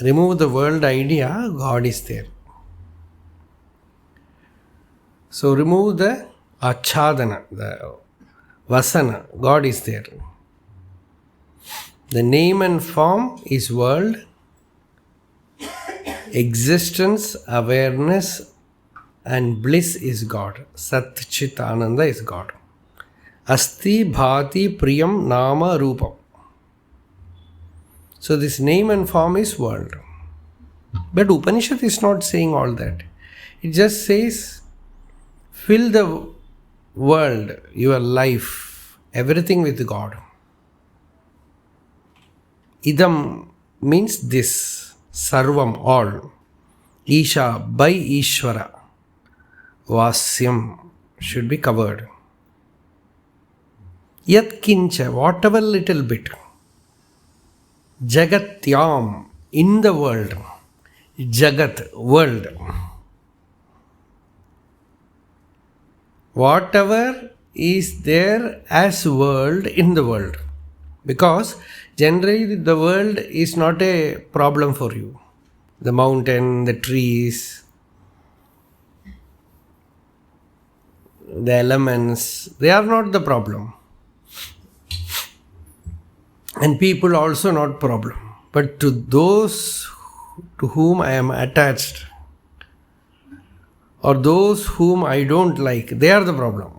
Remove the world idea, God is there. So remove the achadana, the vasana, God is there. The name and form is world. Existence, awareness and bliss is God. Sat Chit Ananda is God. Asti Bhati Priyam Nama Rupam. So this name and form is world. But Upanishad is not saying all that. It just says, fill the world, your life, everything with God. Idam means this, sarvam, all. Isha, by Ishvara. Vasyam should be covered. Yat kincha, whatever little bit. Jagatyam, in the world. Jagat, world. Whatever is there as world in the world. Because generally the world is not a problem for you. The mountain, the trees, the elements, they are not the problem. And people also not problem. But to those to whom I am attached, or those whom I don't like, they are the problem.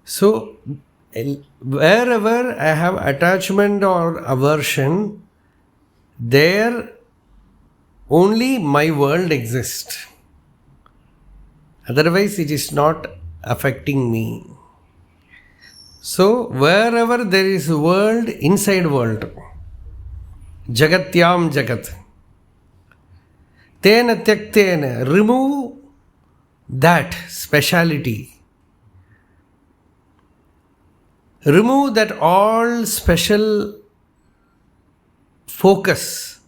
So, wherever I have attachment or aversion, there only my world exists. Otherwise, it is not affecting me. So, wherever there is world, inside world, Jagatyam Jagat, Tena Tyaktena, remove that speciality. Remove that all special focus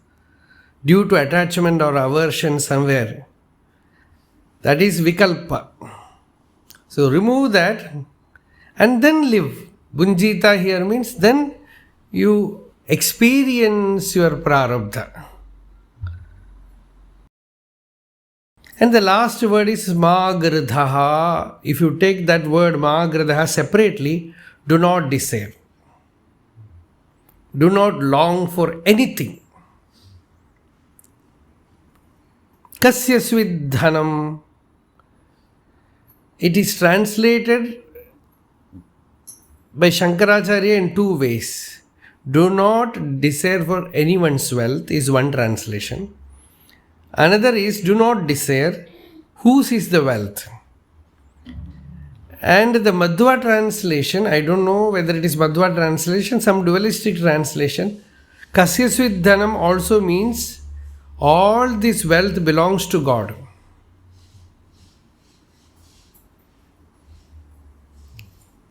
due to attachment or aversion somewhere. That is vikalpa. So remove that and then live. Bunjita here means then you experience your prarabdha. And the last word is magradha. If you take that word magradha separately, do not desire. Do not long for anything. Kasya svidhanam. It is translated by Shankaracharya in two ways. Do not desire for anyone's wealth is one translation. Another is do not desire whose is the wealth. And the Madhva translation, I don't know whether it is Madhva translation, some dualistic translation, Kasya Svidhanam also means all this wealth belongs to God.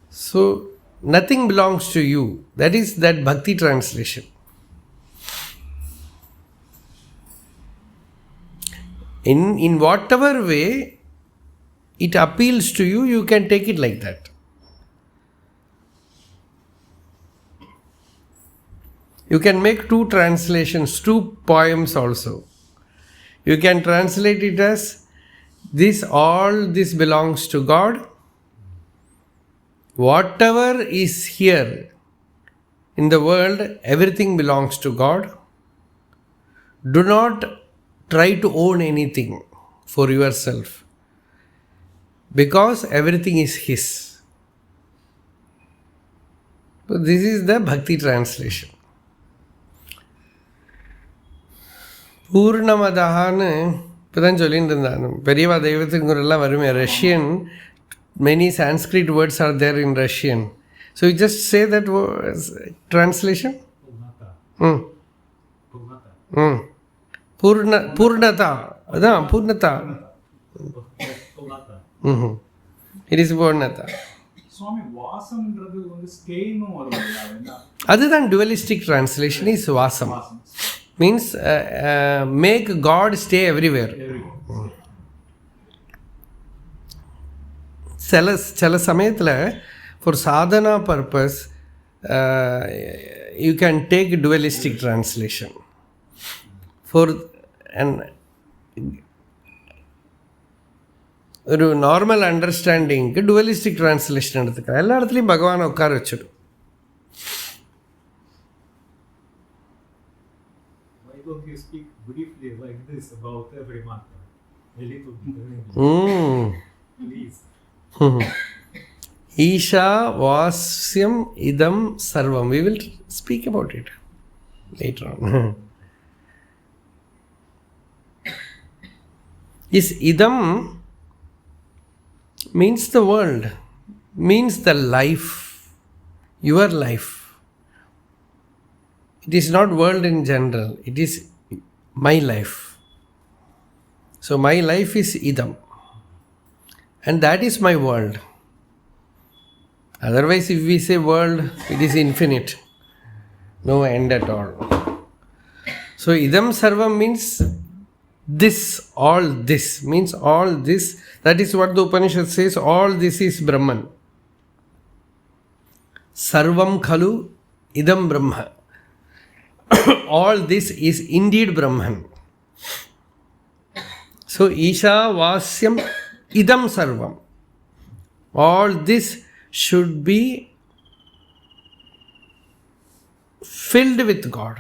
So, nothing belongs to you. That is that Bhakti translation. In whatever way it appeals to you, you can take it like that. You can make two translations, two poems also. You can translate it as all this belongs to God. Whatever is here in the world, everything belongs to God. Do not try to own anything for yourself, because everything is His. So this is the Bhakti translation. பூர்ணமதான்னு இப்போ தான் சொல்லிட்டு இருந்தாங்க. பெரியவா தெய்வத்துக்குலாம் வருமே Russian, many Sanskrit words are there in Russian. So you just say that translation. Purnata. அதான் பூர்ணதா. It is Purnata. சுவாமி வாசம்ன்றது வந்து ஸ்டேனும் வருது. அதுதான் dualistic translation is vasam. Means make God stay everywhere. சில சமயத்தில் for sadhana purpose you can take dualistic translation. For ഒരു normal understanding dualistic translation എടുത്തുക്കാം. എല്ലായിടത്തും ഭഗവാൻ ഉட்கார വെച്ചിടും. Why don't you speak briefly like this about every mantra? A little bit in English. Please. Isha Vasyam Idam Sarvam. We will speak about it later on. Is Idam means the world, means the life, your life. It is not world in general, it is my life. So my life is Idam, and that is my world. Otherwise, if we say world, it is infinite, no end at all. So Idam Sarvam means this, all this, means all this. That is what the Upanishad says, all this is Brahman. Sarvam Khalu Idam Brahma. All this is indeed Brahman. So Isha Vasyam Idam Sarvam. All this should be filled with God.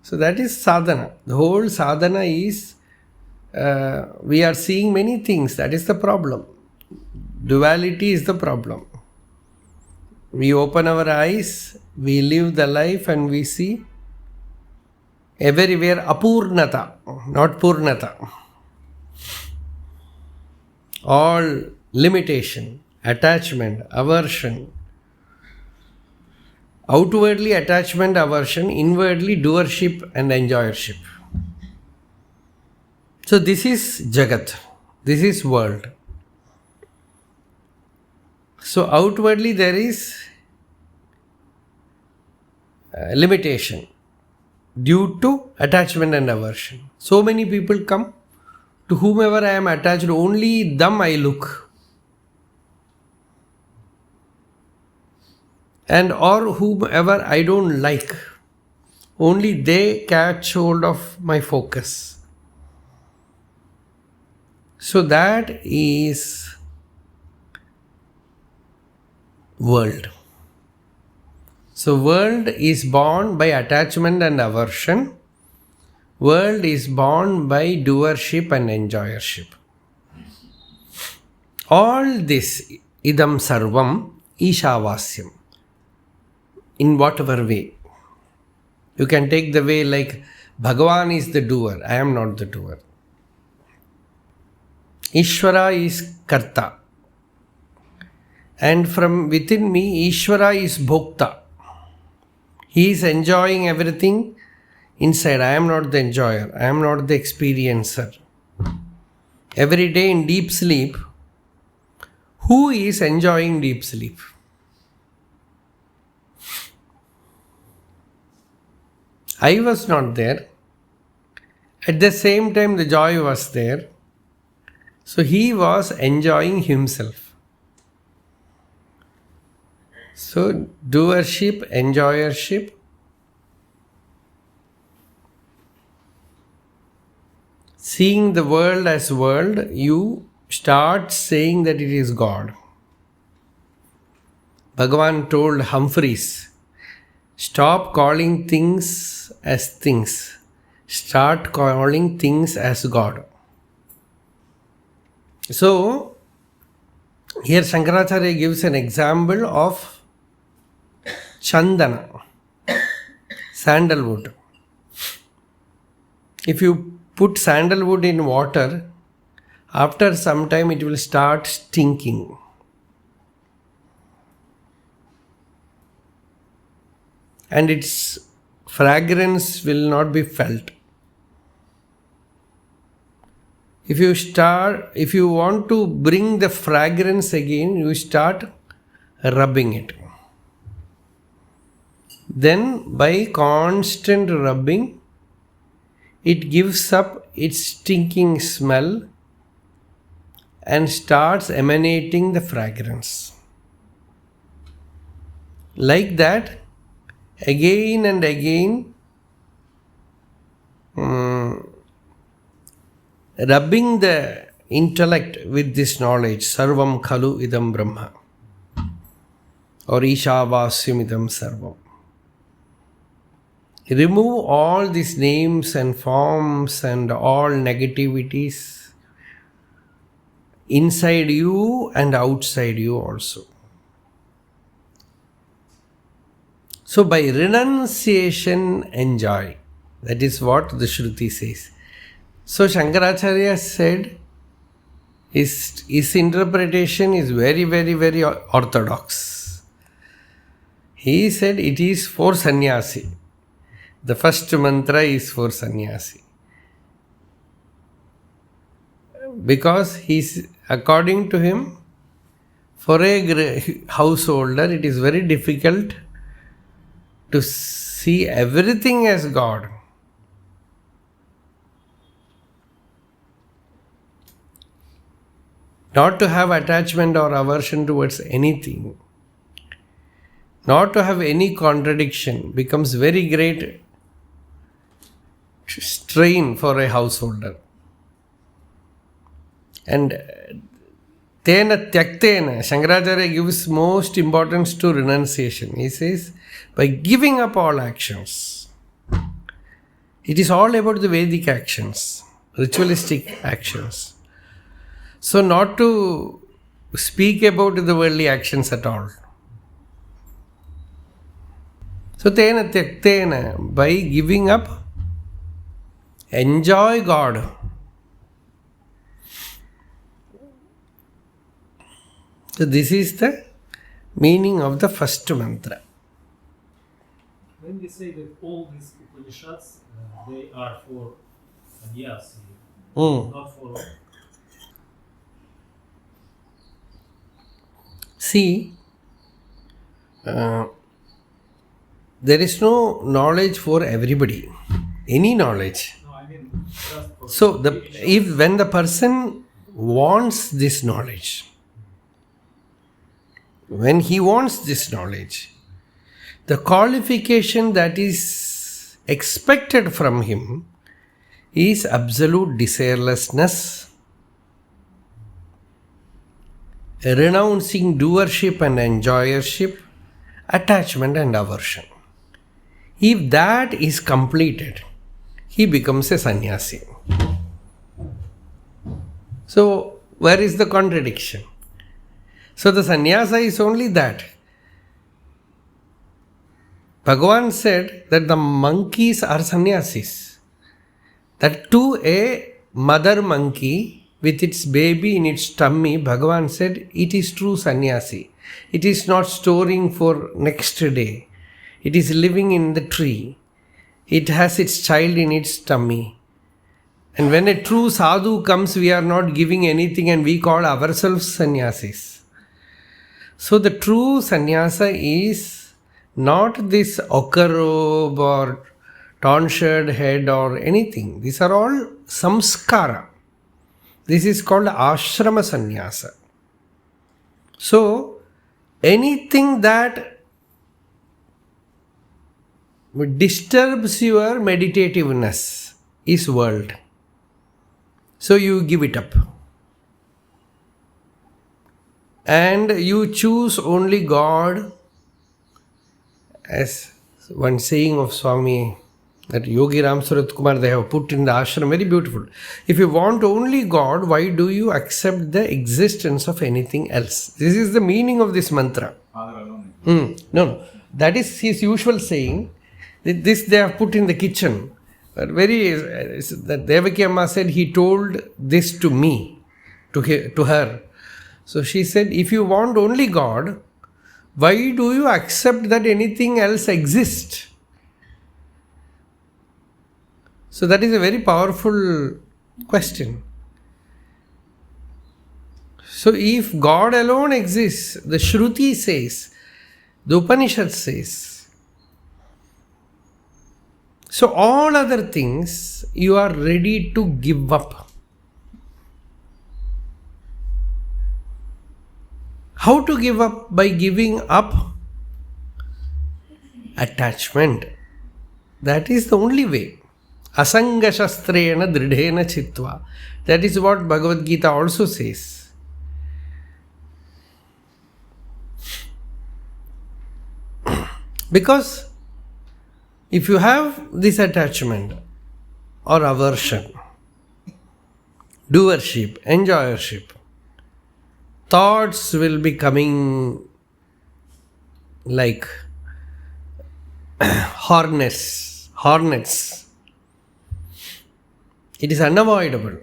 So that is sadhana. The whole sadhana is, we are seeing many things. That is the problem. Duality is the problem. We open our eyes, we live the life, and we see everywhere apurnata, not purnata. All limitation, attachment, aversion. Outwardly attachment, aversion, inwardly doership and enjoyership. So this is Jagat, this is world. So outwardly there is limitation due to attachment and aversion. So many people come, to whomever I am attached, only them I look. And or whomever I don't like, only they catch hold of my focus. So that is world. So world is born by attachment and aversion. World is born by doership and enjoyership. All this Idam Sarvam Ishavasyam. In whatever way. You can take the way like Bhagavan is the doer, I am not the doer. Ishvara is Karta. And from within me, Ishvara is Bhokta. He is enjoying everything inside. I am not the enjoyer, I am not the experiencer. Every day in deep sleep, who is enjoying deep sleep? I was not there. At the same time, the joy was there. So he was enjoying himself. So doership, enjoyership. Seeing the world as world, you start saying that it is God. Bhagavan told Humphreys, stop calling things as things. Start calling things as God. So, here Shankaracharya gives an example of Chandana, sandalwood. If you put sandalwood in water, after some time it will start stinking. And its fragrance will not be felt. If you want to bring the fragrance again, you start rubbing it. Then by constant rubbing, it gives up its stinking smell and starts emanating the fragrance. Like that, again and again, rubbing the intellect with this knowledge, Sarvam Khalu Idam Brahma, or Ishavasyam Idam Sarvam. Remove all these names and forms and all negativities inside you and outside you also. So by renunciation, enjoy. That is what the Shruti says. So Shankaracharya said, his interpretation is very, very, very orthodox. He said it is for sannyasi. The first mantra is for sannyasi. Because according to him, for a householder, it is very difficult to see everything as God. Not to have attachment or aversion towards anything. Not to have any contradiction becomes very great strain for a householder. And Tena Tyaktena, Shankaracharya gives most importance to renunciation. He says, by giving up all actions. It is all about the Vedic actions, ritualistic actions. So not to speak about the worldly actions at all. So Tena Tyaktena, by giving up, enjoy God. So this is the meaning of the first mantra. When we say that all these Upanishads, they are for sannyasi, not for... See, there is no knowledge for everybody. Any knowledge. No, I mean just for... So when the person wants this knowledge, when he wants this knowledge, the qualification that is expected from him is absolute desirelessness, renouncing doership and enjoyership, attachment and aversion. If that is completed, he becomes a sannyasi. So, where is the contradiction? So, the sannyasa is only that. Bhagavan said that the monkeys are sannyasis. That to a mother monkey with its baby in its tummy, Bhagavan said it is true sannyasi. It is not storing for next day. It is living in the tree. It has its child in its tummy. And when a true sadhu comes, we are not giving anything and we call ourselves sannyasis. So the true sannyasa is not this ochre robe or tonsured head or anything. These are all samskara. This is called ashrama sannyasa. So anything that disturbs your meditativeness is world. So you give it up. And you choose only God, as one saying of Swami, that Yogi Ram Surat Kumar, they have put in the ashram, very beautiful. If you want only God, why do you accept the existence of anything else? This is the meaning of this mantra. Father alone. No. That is his usual saying. This they have put in the kitchen. But that Devaki Amma said he told this to me, to her. So she said, if you want only God, why do you accept that anything else exists? So that is a very powerful question. So if God alone exists, the Shruti says, the Upanishad says, so all other things you are ready to give up. How to give up? By giving up attachment. That is the only way. Asanga shastrena dridhena chitva. That is what Bhagavad Gita also says. Because if you have this attachment or aversion, doership, enjoyership, thoughts will be coming like hornets. It is unavoidable.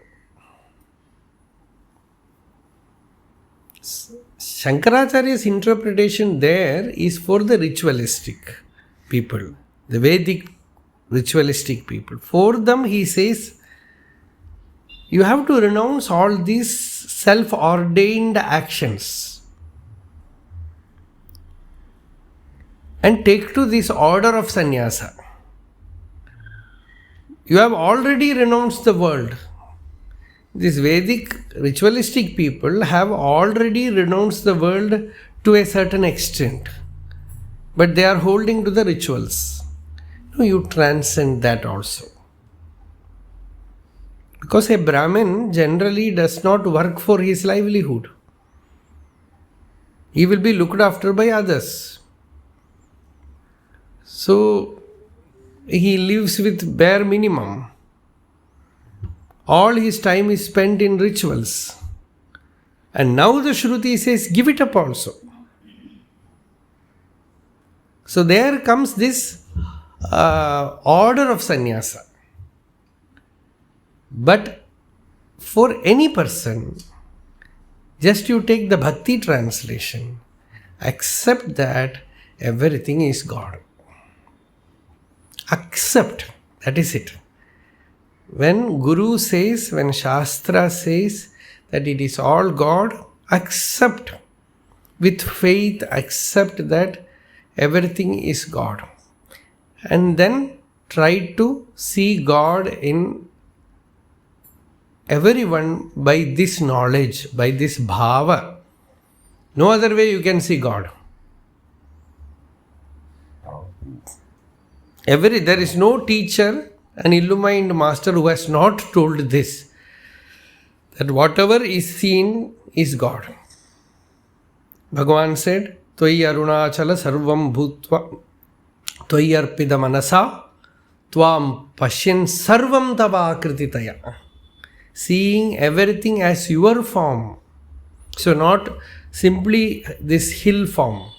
Shankaracharya's interpretation there is for the ritualistic people, the Vedic ritualistic people. For them, he says, you have to renounce all these self-ordained actions and take to this order of sannyasa. You have already renounced the world. These Vedic ritualistic people have already renounced the world to a certain extent, but they are holding to the rituals. No, you transcend that also. Because a Brahmin generally does not work for his livelihood. He will be looked after by others. So, he lives with bare minimum. All his time is spent in rituals. And now the Shruti says, give it up also. So there comes this order of sannyasa. But for any person, just you take the Bhakti translation, accept that everything is God. Accept, that is it. When Guru says, when Shastra says that it is all God, accept with faith, accept that everything is God. And then try to see God in everyone by this knowledge, by this bhava. No other way you can see God. There is no teacher, an illumined master who has not told this, that whatever is seen is God. Bhagavan said, Tvai arunachala sarvam bhutva Tvai arpida manasa Tvam pashyan sarvam tava krititaya. Seeing everything as your form. So not simply this hill form.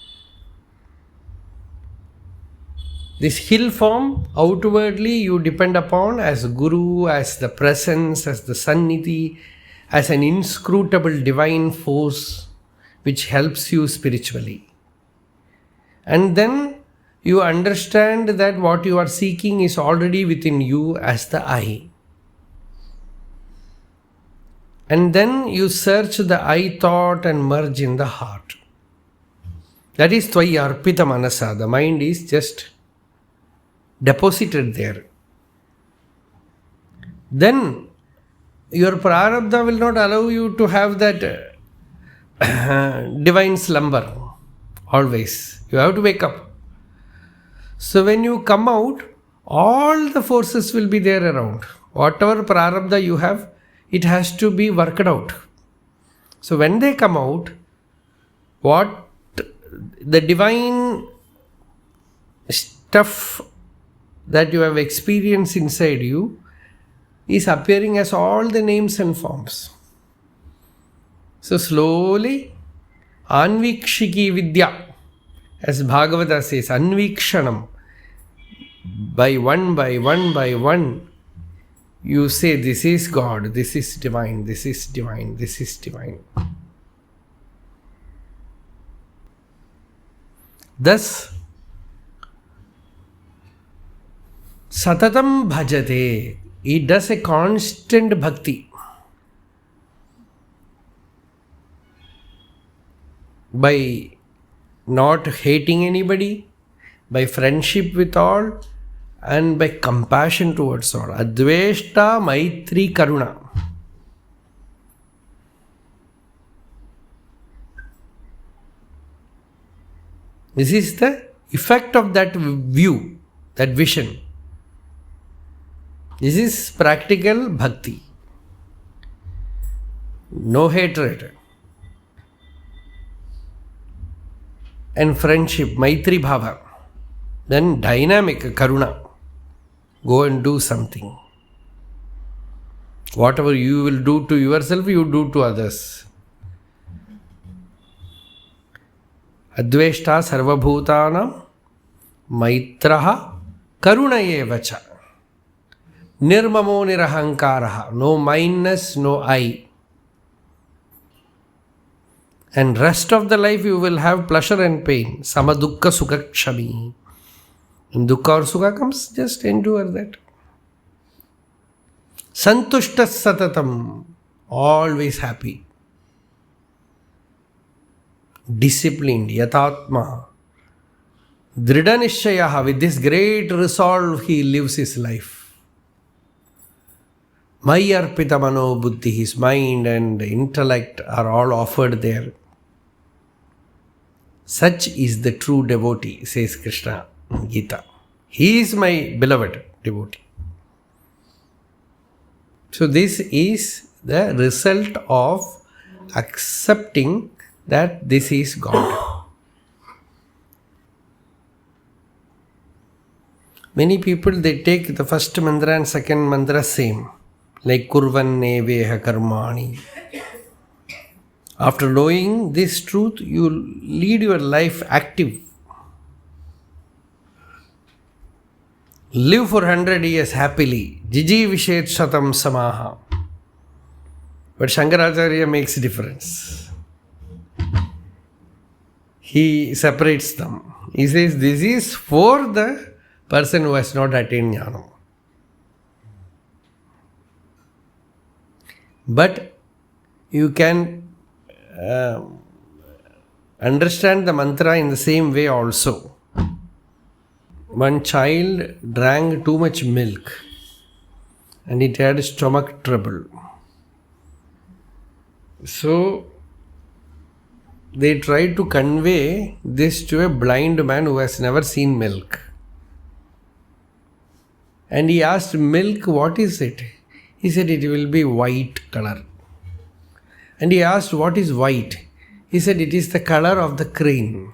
This hill form, outwardly you depend upon as Guru, as the presence, as the Sannidhi, as an inscrutable divine force which helps you spiritually. And then you understand that what you are seeking is already within you as the I. And then you search the I thought and merge in the heart. That is Tvai arpita manasa. The mind is just deposited there. Then your prarabdha will not allow you to have that divine slumber always. You have to wake up. So when you come out, all the forces will be there around. Whatever prarabdha you have, it has to be worked out. So when they come out, what the divine stuff that you have experienced inside you is appearing as all the names and forms. So slowly, Anvikshiki Vidya, as Bhagavata says, Anvikshanam, by one, you say, this is God, this is divine, this is divine, this is divine. Thus, Satatam bhajate. He does a constant bhakti. By not hating anybody, by friendship with all, and by compassion towards all. Adveshta Maitri Karuna. This is the effect of that view, that vision. This is practical bhakti. No hatred. And friendship, Maitri Bhava. Then dynamic Karuna. Go and do something. Whatever you will do to yourself, you do to others. Adveshta sarvabhutanam maitraha karunayevacha. Nirmamo nirahankaraha. No mindness, no I. And rest of the life you will have pleasure and pain. Samadukka sukha kshami. When dukkha or sukha comes, just endure that. Santushta satatam. Always happy. Disciplined. Yatatma. Dhrida nishayaha. With this great resolve, he lives his life. Mayarpita mano buddhi. His mind and intellect are all offered there. Such is the true devotee, says Krishna in Gita. He is my beloved devotee. So this is the result of accepting that this is God. Many people, they take the first mantra and second mantra same. Like kurvanne veha karmani. After knowing this truth, you lead your life active. Live for 100 years happily. Jiji vishet shatam samaha. But Shankaracharya makes a difference. He separates them. He says this is for the person who has not attained jnana. But you can understand the mantra in the same way also. One child drank too much milk and it had stomach trouble. So they tried to convey this to a blind man who has never seen milk. And he asked, milk, what is it? He said, it will be white color. And he asked, what is white? He said, it is the color of the crane.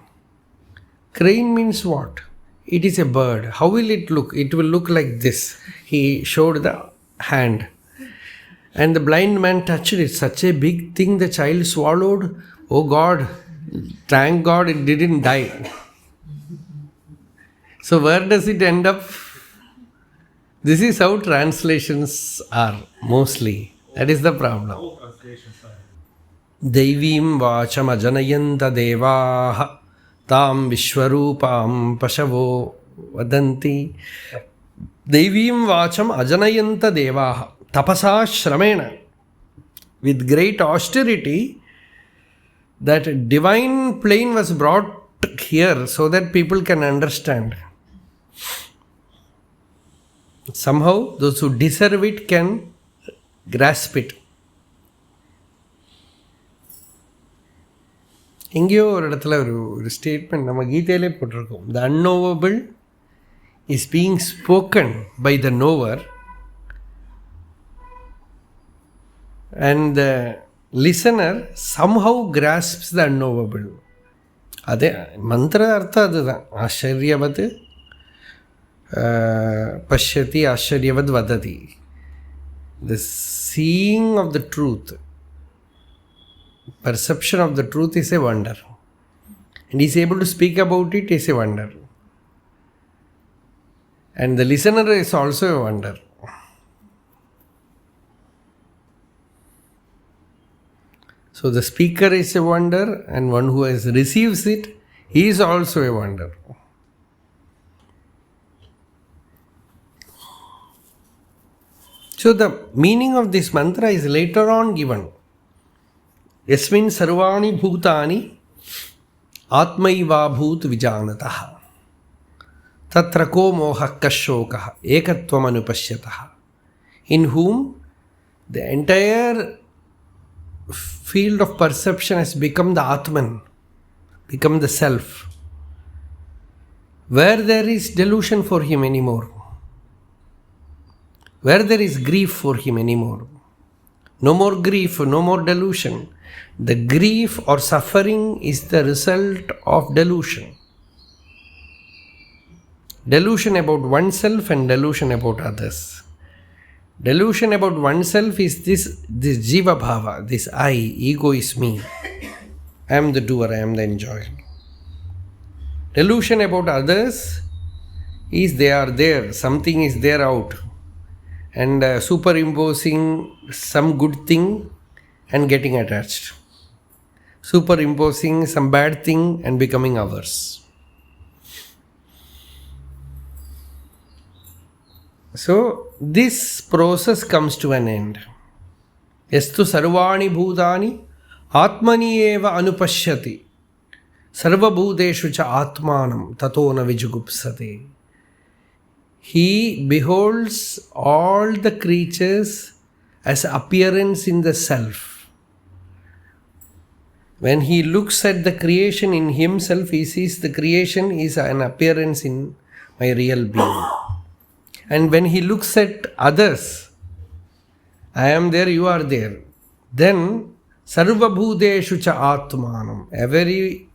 Crane means what? It is a bird. How will it look? It will look like this. He showed the hand. And the blind man touched it. Such a big thing the child swallowed. Oh God, thank God it didn't die. So where does it end up? This is how translations are mostly. That is the problem. All translations are. Deivim vacham ajanayanta devaha tam vishwarupam pashavo vadanti. Deivim vacham ajanayanta devaha tapasa shramena. With great austerity, that divine plane was brought here so that people can understand. Somehow, those who deserve it can grasp it. எங்கேயோ ஒரு இடத்துல ஒரு statement நம்ம கீதையிலே போட்டிருக்கோம். The unknowable is being spoken by the knower and the listener somehow grasps the unknowable. அதே மந்திர அர்த்தம் அதுதான். ஆச்சரியவது பஷ்யதி ஆச்சரியவது வததி. The seeing of the truth, perception of the truth is a wonder. And he is able to speak about it is a wonder. And the listener is also a wonder. So the speaker is a wonder, and one who has receives it, he is also a wonder. So the meaning of this mantra is later on given. Yasmin sarvani bhutani atmaiva bhut vijanataha tatra ko moha kashokaha ekatvam anupashyataha. In whom the entire field of perception has become the Atman, become the self. where there is delusion for him anymore, where there is grief for him anymore. No more grief, no more delusion. The grief or suffering is the result of delusion. Delusion about oneself and delusion about others. Delusion about oneself is this jiva bhava, this I, ego is me. I am the doer, I am the enjoyer. Delusion about others is they are there, something is there out, and superimposing some good thing and getting attached. Superimposing some bad thing and becoming ours. So this process comes to an end. Yastu sarvani bhutani atmani eva anupashyati sarva bhuteshu cha atmanam tato na vijugupsate. He beholds all the creatures as appearance in the self. When he looks at the creation in himself, he sees the creation is an appearance in my real being. And when he looks at others, I am there, you are there, then sarva bhuteshu cha atmanam. Every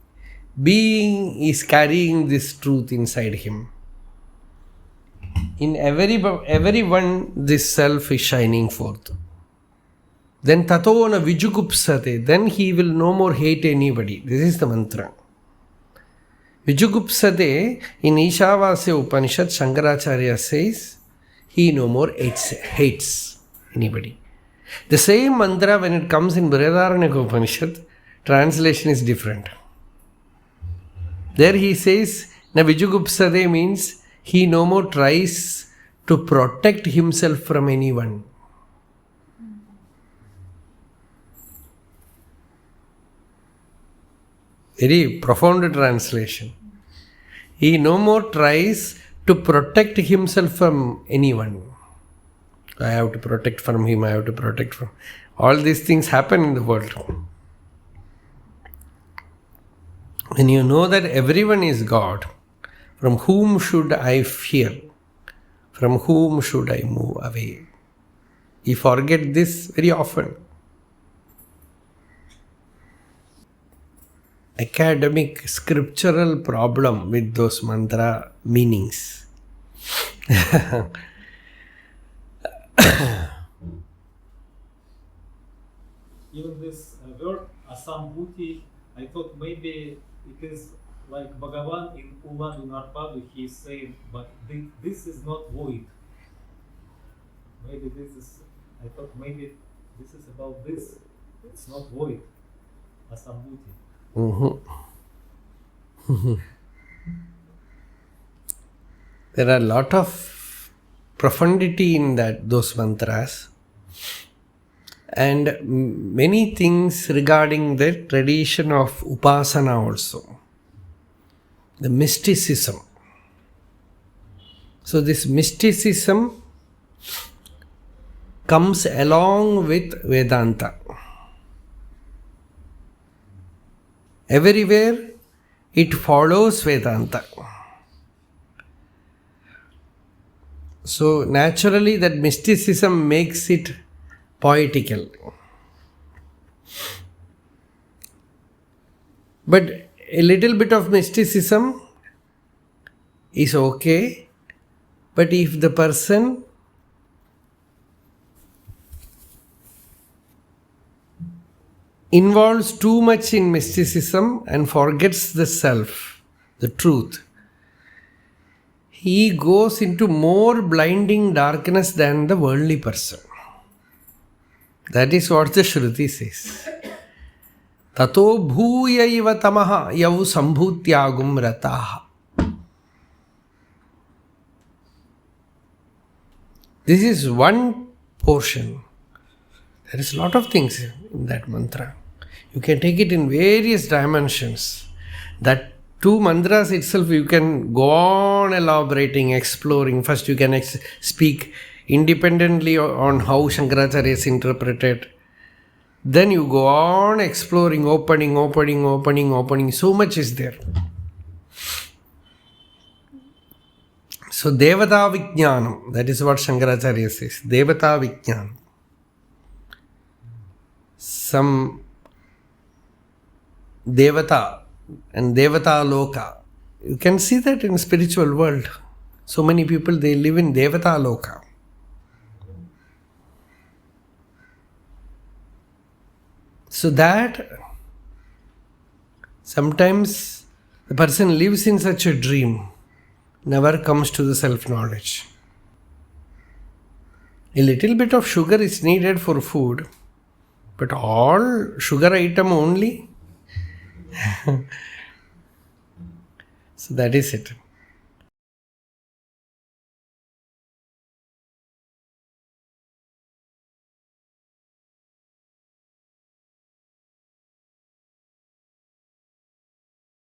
being is carrying this truth inside him. In everyone, this self is shining forth. Then tato na vijugupsate. Then he will no more hate anybody. This is the mantra. Vijugupsate, in Ishavasya Upanishad, Shankaracharya says, he no more hates anybody. The same mantra, when it comes in Brihadaranyaka Upanishad, translation is different. There he says, na vijugupsate means he no more tries to protect himself from anyone. Very profound translation. He no more tries to protect himself from anyone. I have to protect from him, I have to protect from... All these things happen in the world. When you know that everyone is God, from whom should I fear? From whom should I move away? You forget this very often. Academic scriptural problem with those mantra meanings. Even this word asambhuti, I thought maybe it is like Bhagavan in Ulladu Narpadu, he is saying, but this is not void. Maybe this is, I thought maybe this is about this. It's not void. Asambhuti. There are a lot of profundity in those mantras, and many things regarding the tradition of upasana also. The mysticism. So this mysticism comes along with Vedanta. Everywhere it follows Vedanta. So naturally that mysticism makes it poetical. But a little bit of mysticism is okay, but if the person involves too much in mysticism and forgets the self, the truth, he goes into more blinding darkness than the worldly person. That is what the Shruti says. Tato bhuyaiva tamaha yavu sambhutyagum rataha. This is one portion. There is a lot of things in that mantra. You can take it in various dimensions. That two mantras itself you can go on elaborating, exploring. First you can speak independently on how Shankaracharya is interpreted. Then you go on exploring, opening. So much is there. So Devata Vijnanam, that is what Shankaracharya says. Devata Vijnanam. Some Devata and Devata Loka. You can see that in spiritual world. So many people, they live in Devata Loka. So that sometimes the person lives in such a dream, never comes to the self-knowledge. A little bit of sugar is needed for food, but all sugar item only. So that is it.